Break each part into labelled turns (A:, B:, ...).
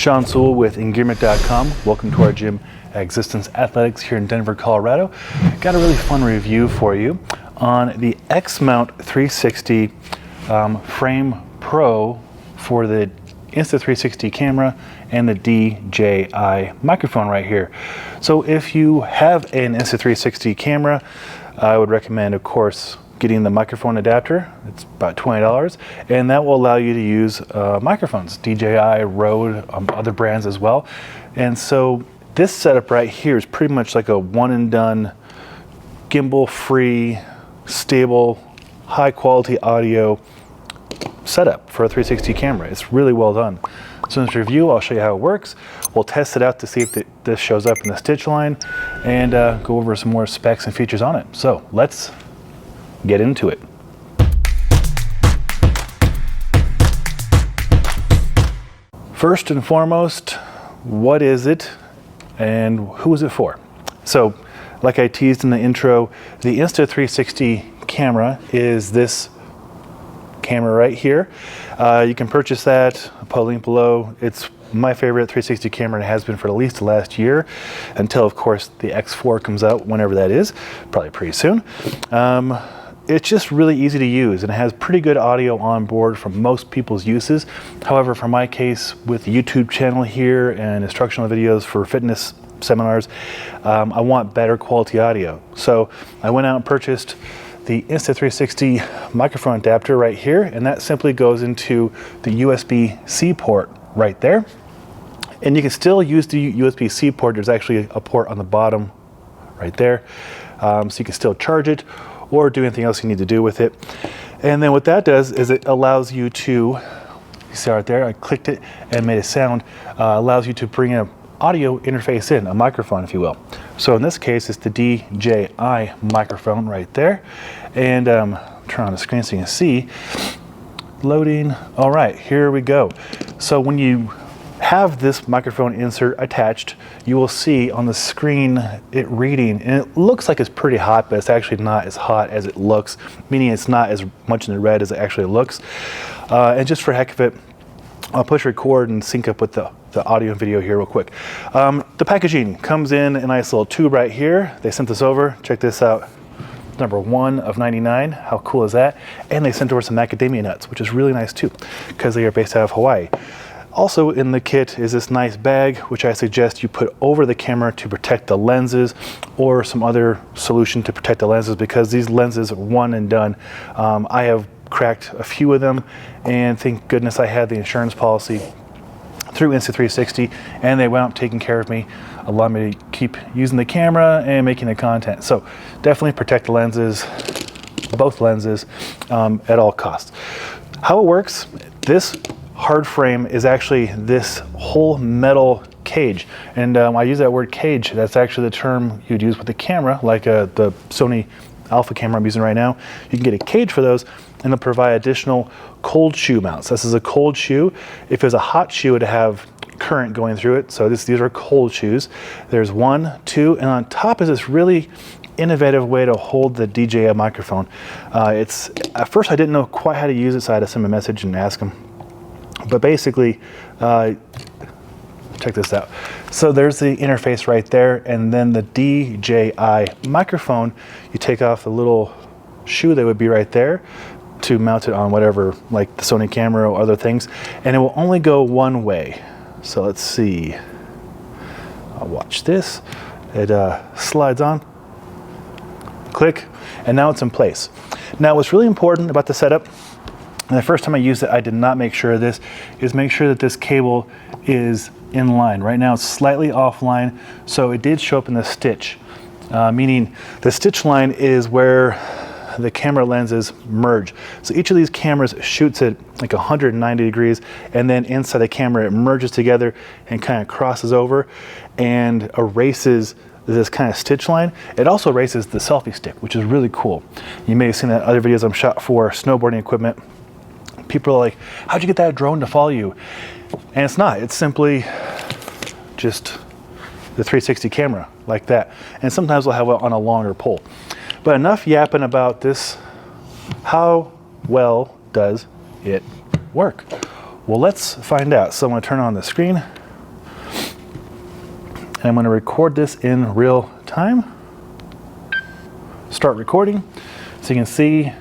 A: Sean Sewell with Engearment.com. Welcome to our gym at Existence Athletics here in Denver, Colorado. Got a really fun review for you on the X-Mount 360 Frame Pro for the Insta360 camera and the DJI microphone right here. So if you have an Insta360 camera, I would recommend, of course, getting the microphone adapter. It's about $20, and that will allow you to use microphones, DJI, Rode, other brands as well. And so this setup right here is pretty much like a one and done, gimbal-free, stable, high-quality audio setup for a 360 camera. It's really well done. So in this review, I'll show you how it works. We'll test it out to see if this shows up in the stitch line, and go over some more specs and features on it. So let's get into it. First and foremost, what is it and who is it for? So, like I teased in the intro, the Insta360 camera is this camera right here. You can purchase that. I'll put a link below. It's my favorite 360 camera, and it has been for at least the last year, until of course the X4 comes out, whenever that is, probably pretty soon. It's just really easy to use, and it has pretty good audio on board for most people's uses. However, for my case, with the YouTube channel here and instructional videos for fitness seminars, I want better quality audio. So I went out and purchased the Insta360 microphone adapter right here, and that simply goes into the USB-C port right there. And you can still use the USB-C port. There's actually a port on the bottom right there. So you can still charge it or do anything else you need to do with it. And then what that does is it allows you to, you see right there, I clicked it and made a sound, allows you to bring an audio interface in, a microphone if you will. So in this case, it's the DJI microphone right there. And turn on the screen so you can see. Loading. All right, here we go. So when you have this microphone insert attached, you will see on the screen it reading, and it looks like it's pretty hot, but it's actually not as hot as it looks, meaning it's not as much in the red as it actually looks. And just for heck of it, I'll push record and sync up with the audio and video here real quick. The packaging comes in a nice little tube right here. They sent this over. Check this out. Number 1 of 99. How cool is that? And they sent over some macadamia nuts, which is really nice too, because they are based out of Hawaii. Also in the kit is this nice bag, which I suggest you put over the camera to protect the lenses, or some other solution to protect the lenses, because these lenses are one and done. I have cracked a few of them, and thank goodness I had the insurance policy through Insta360, and they wound up taking care of me, allowing me to keep using the camera and making the content. So definitely protect the lenses, both lenses, at all costs. How it works, this hard frame is actually this whole metal cage, and I use that word cage. That's actually the term you'd use with the camera, like the Sony Alpha camera I'm using right now. You can get a cage for those, and they'll provide additional cold shoe mounts. This is a cold shoe. If it was a hot shoe, it would have current going through it. So these are cold shoes. There's 1, 2, and on top is this really innovative way to hold the DJI microphone. At first I didn't know quite how to use it, so I had to send a message and ask them. But basically, check this out. So there's the interface right there, and then the DJI microphone, you take off the little shoe that would be right there to mount it on whatever, like the Sony camera or other things, and it will only go one way. So let's see. I'll watch this. It slides on, click, and now it's in place. Now what's really important about the setup, and the first time I used it, I did not make sure of this, is make sure that this cable is in line. Right now it's slightly offline, so it did show up in the stitch, meaning the stitch line is where the camera lenses merge. So each of these cameras shoots at like 190 degrees, and then inside the camera it merges together and kind of crosses over and erases this kind of stitch line. It also erases the selfie stick, which is really cool. You may have seen that in other videos I'm shot for snowboarding equipment. People are like, how'd you get that drone to follow you? And it's not, it's simply just the 360 camera like that. And sometimes we'll have it on a longer pole. But enough yapping about this. How well does it work? Well, let's find out. So I'm going to turn on the screen. And I'm going to record this in real time. Start recording. So you can see,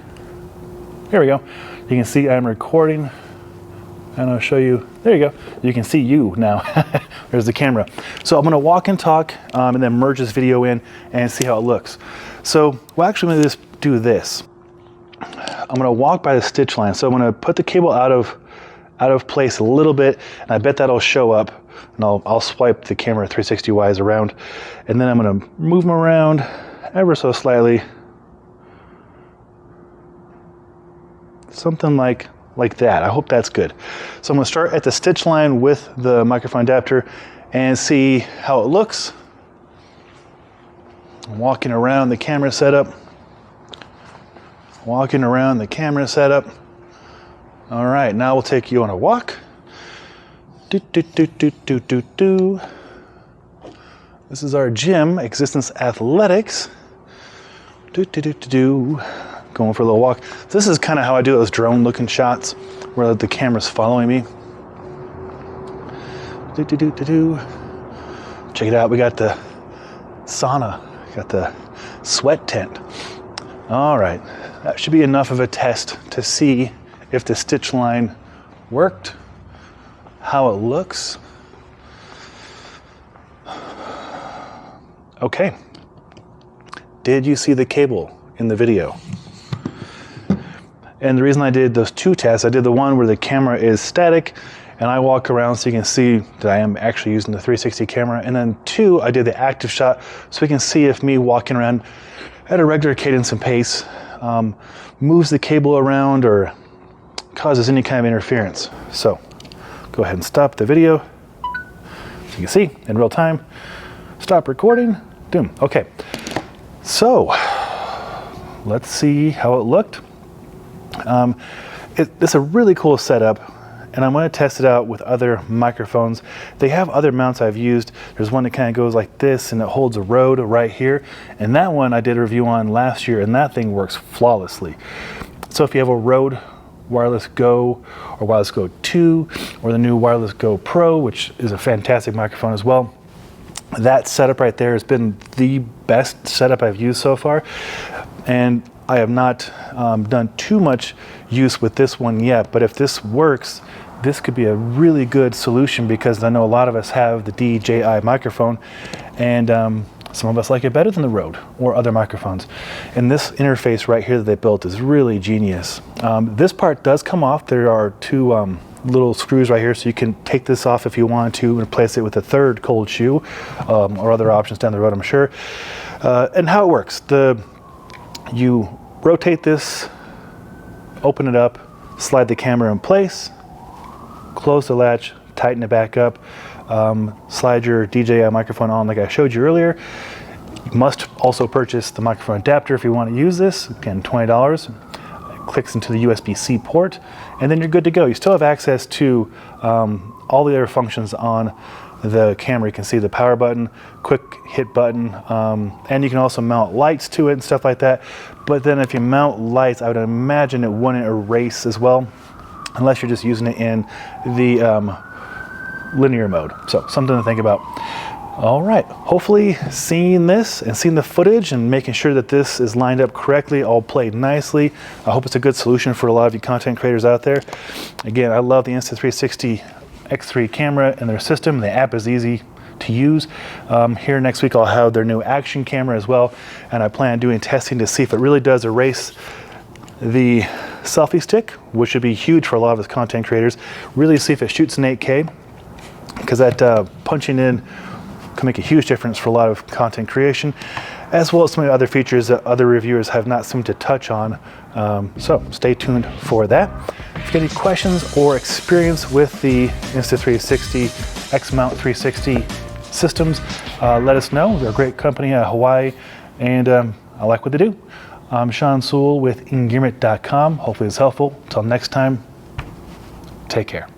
A: there we go. You can see I'm recording. And I'll show you, there you go. You can see you now. There's the camera. So I'm going to walk and talk and then merge this video in and see how it looks. So we're actually going to just do this. I'm going to walk by the stitch line. So I'm going to put the cable out of place a little bit, and I bet that'll show up. And I'll swipe the camera 360 wise around, and then I'm going to move them around ever so slightly. Something like that. I hope that's good. So I'm going to start at the stitch line with the microphone adapter and see how it looks. I'm walking around the camera setup. Walking around the camera setup. All right, now we'll take you on a walk. This is our gym, Existence Athletics. Going for a little walk. This is kind of how I do those drone looking shots where the camera's following me. Check it out, we got the sauna, got the sweat tent. All right, that should be enough of a test to see if the stitch line worked, how it looks. Okay, did you see the cable in the video? And the reason I did those two tests, I did the one where the camera is static and I walk around so you can see that I am actually using the 360 camera. And then two, I did the active shot so we can see if me walking around at a regular cadence and pace moves the cable around or causes any kind of interference. So go ahead and stop the video. So you can see in real time, stop recording, boom. Okay, so let's see how it looked. It's a really cool setup, and I'm going to test it out with other microphones. They have other mounts I've used. There's one that kind of goes like this and it holds a Rode right here, and that one I did a review on last year, and that thing works flawlessly. So if you have a Rode Wireless Go or Wireless Go 2 or the new Wireless Go Pro, which is a fantastic microphone as well, that setup right there has been the best setup I've used so far. And I have not done too much use with this one yet, but if this works, this could be a really good solution, because I know a lot of us have the DJI microphone, and some of us like it better than the Rode or other microphones. And this interface right here that they built is really genius. This part does come off. There are two little screws right here, so you can take this off if you want to and replace it with a third cold shoe, or other options down the road, I'm sure. And how it works, you rotate this, open it up, slide the camera in place, close the latch, tighten it back up, slide your DJI microphone on like I showed you earlier. You must also purchase the microphone adapter if you want to use this. Again, $20. It clicks into the USB-C port, and then you're good to go. You still have access to all the other functions on the camera. You can see the power button, quick hit button, and you can also mount lights to it and stuff like that. But then if you mount lights, I would imagine it wouldn't erase as well, unless you're just using it in the linear mode. So something to think about. All right, hopefully seeing this and seeing the footage and making sure that this is lined up correctly, all played nicely. I hope it's a good solution for a lot of you content creators out there. Again, I love the Insta360 X3 camera and their system. The app is easy to use. Here next week I'll have their new action camera as well, and I plan on doing testing to see if it really does erase the selfie stick, which would be huge for a lot of us content creators. Really see if it shoots in 8K, because that punching in can make a huge difference for a lot of content creation, as well as some of the other features that other reviewers have not seemed to touch on. So stay tuned for that. If you have any questions or experience with the Insta360 X-Mount 360 systems, let us know. They're a great company out of Hawaii, and I like what they do. I'm Sean Sewell with Engearment.com. Hopefully it's helpful. Until next time, take care.